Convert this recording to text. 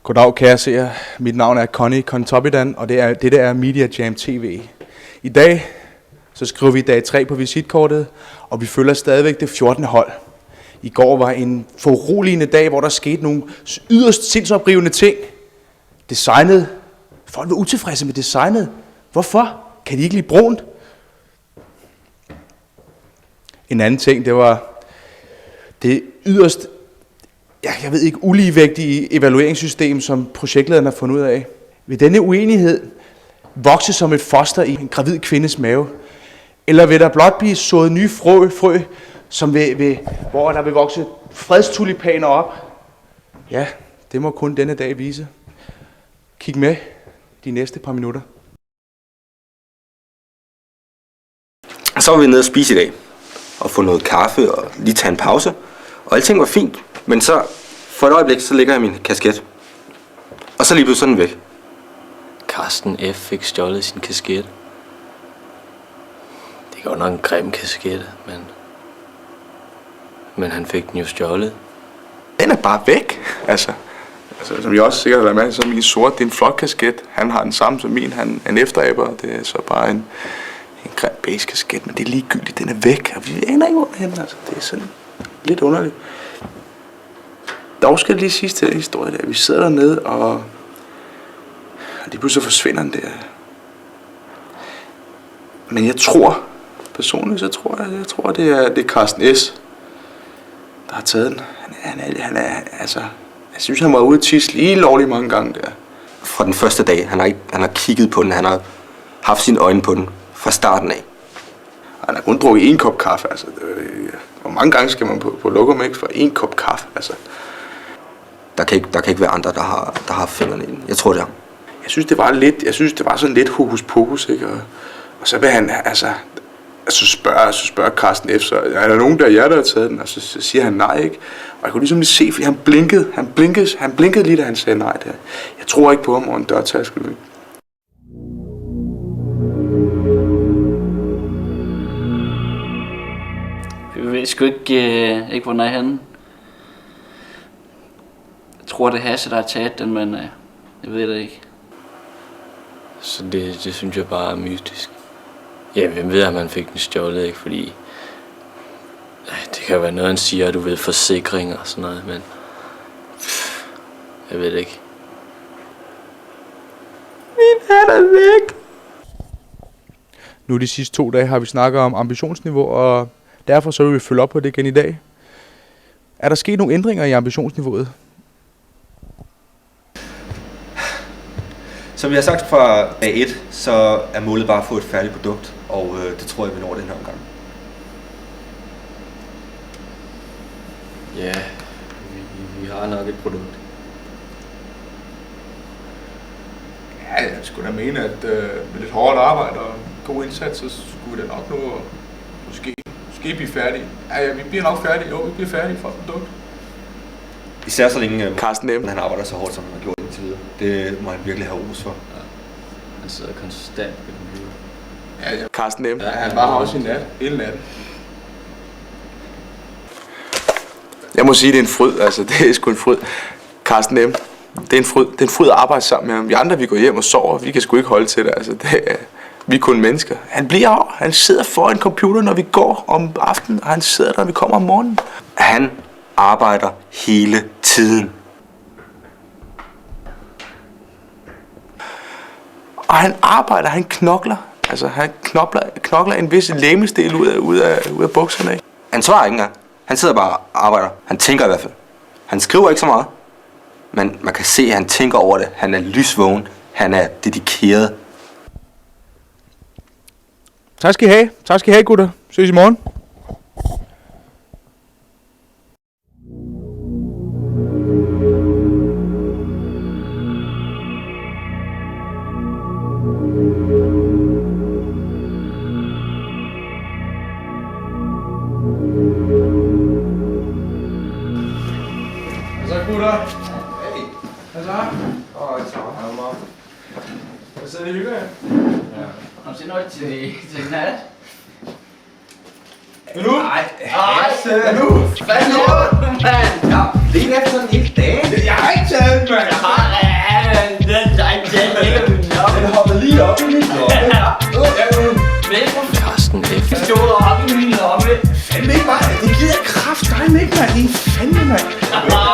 Goddag kære seere. Mit navn er Connie Topidan, og dette er Media Jam TV. I dag så skriver vi dag 3 på visitkortet, og vi følger stadigvæk det 14. hold. I går var en foruroligende dag, hvor der skete nogle yderst sindsoprivende ting. Designet. Folk var utilfredse med designet. Hvorfor? Kan de ikke lide brunt? En anden ting, det var det yderst, jeg ved ikke, uligevægtige evalueringssystem, som projektlederen har fundet ud af. Vil denne uenighed vokse som et foster i en gravid kvindes mave? Eller vil der blot blive sået nye frø som hvor der vil vokse fredstulipaner op? Ja, det må kun denne dag vise. Kig med de næste par minutter. Så var vi nede og spise i dag, og få noget kaffe og lige tage en pause. Og alting var fint, men så for et øjeblik, så lægger jeg min kasket. Og så lige blev sådan væk. Carsten F. fik stjålet sin kasket. Det er godt nok en grim kasket, men han fik den jo stjålet. Den er bare væk, altså som jeg også sikkert har været med, så er min sort, det er en flot kasket. Han har den samme som min, han er en efteraber. Det er så bare en grim beige kasket, men det er ligegyldigt, den er væk. Og vi aner ikke, hvor den er, altså. Det er sådan lidt underligt. Dog skal det lige sige til den historie der. Vi sidder dernede, og lige pludselig forsvinder den der. Men jeg tror, personligt, så tror det er Carsten S., der har taget den. Han er altså, jeg synes, han var ude at tisse lige lovligt mange gange der. Fra den første dag, han har kigget på den, han har haft sine øjne på den fra starten af. Han har kun drukket 1 kop kaffe, altså. Hvor mange gange skal man på Locomix for 1 kop kaffe, altså? Der kan ikke være andre, der har fingrene i den. Jeg tror det er. Jeg synes, det var sådan lidt hokus pokus, ikke? Og så vil han, så spørger Carsten F., så er der nogen der har taget den? Og så siger han nej, ikke? Og jeg kunne ligesom lige se, fordi han blinkede lige, da han sagde nej der. Jeg tror ikke på ham over en dørtaske. Jeg ved sgu ikke hvor den er henne. Jeg tror, det er Hasse, der har taget den, men jeg ved det ikke. Så det synes jeg bare er mystisk. Ja, hvem ved, at man fik den stjålet, ikke? Fordi det kan jo være noget, han siger, du ved, forsikring og sådan noget, men jeg ved det ikke. Min hat er væk! Nu de sidste 2 dage har vi snakket om ambitionsniveau, og derfor så vil vi følge op på det igen i dag. Er der sket nogle ændringer i ambitionsniveauet? Som vi har sagt fra dag 1, så er målet bare at få et færdigt produkt, og det tror jeg, vi når den her omgang. Ja, vi har nok et produkt. Ja, jeg skulle da mene, at med lidt hårdt arbejde og god indsats, så skulle vi da nok nå at måske blive færdige. Ja, vi bliver nok færdige. Jo, vi bliver færdige for et produkt. Især så længe Carsten M. han arbejder så hårdt, som han har gjort indtil videre. Det må han virkelig have ros for. Ja. Han sidder konstant ved computer. Ja, Carsten M. Ja, han var her også i nat, hele natten. Jeg må sige, det er en fryd, altså det er sgu en fryd. Carsten M. Det er en fryd at arbejde sammen med ham. Vi andre, vi går hjem og sover, vi kan sgu ikke holde til det, altså vi er kun mennesker. Han sidder foran computer, når vi går om aftenen, og han sidder der, når vi kommer om morgenen. Han arbejder hele tiden. Og han arbejder, han knokler. Altså, han knokler en vis lægemesdel ud af bukserne, ikke? Han svarer ikke engang. Han sidder bare og arbejder. Han tænker i hvert fald. Han skriver ikke så meget. Men man kan se, at han tænker over det. Han er lysvågen. Han er dedikeret. Tak skal I have, gutter. Ses i morgen. Gutter. Hey. Hvad så? Hej, mor. Hvad sidder I hygger jer? Ja. Har du set noget til nat? Nu? Nej. Nu? Hvad nu, mand? Ja. Det er efter en hel dag. Jeg har ikke taget den, mand. Den hopper lige op i min lomme. Karsten F. Fandme ikke, mand. Det gider jeg kraft dig ikke, mand. Det er fandme, mand.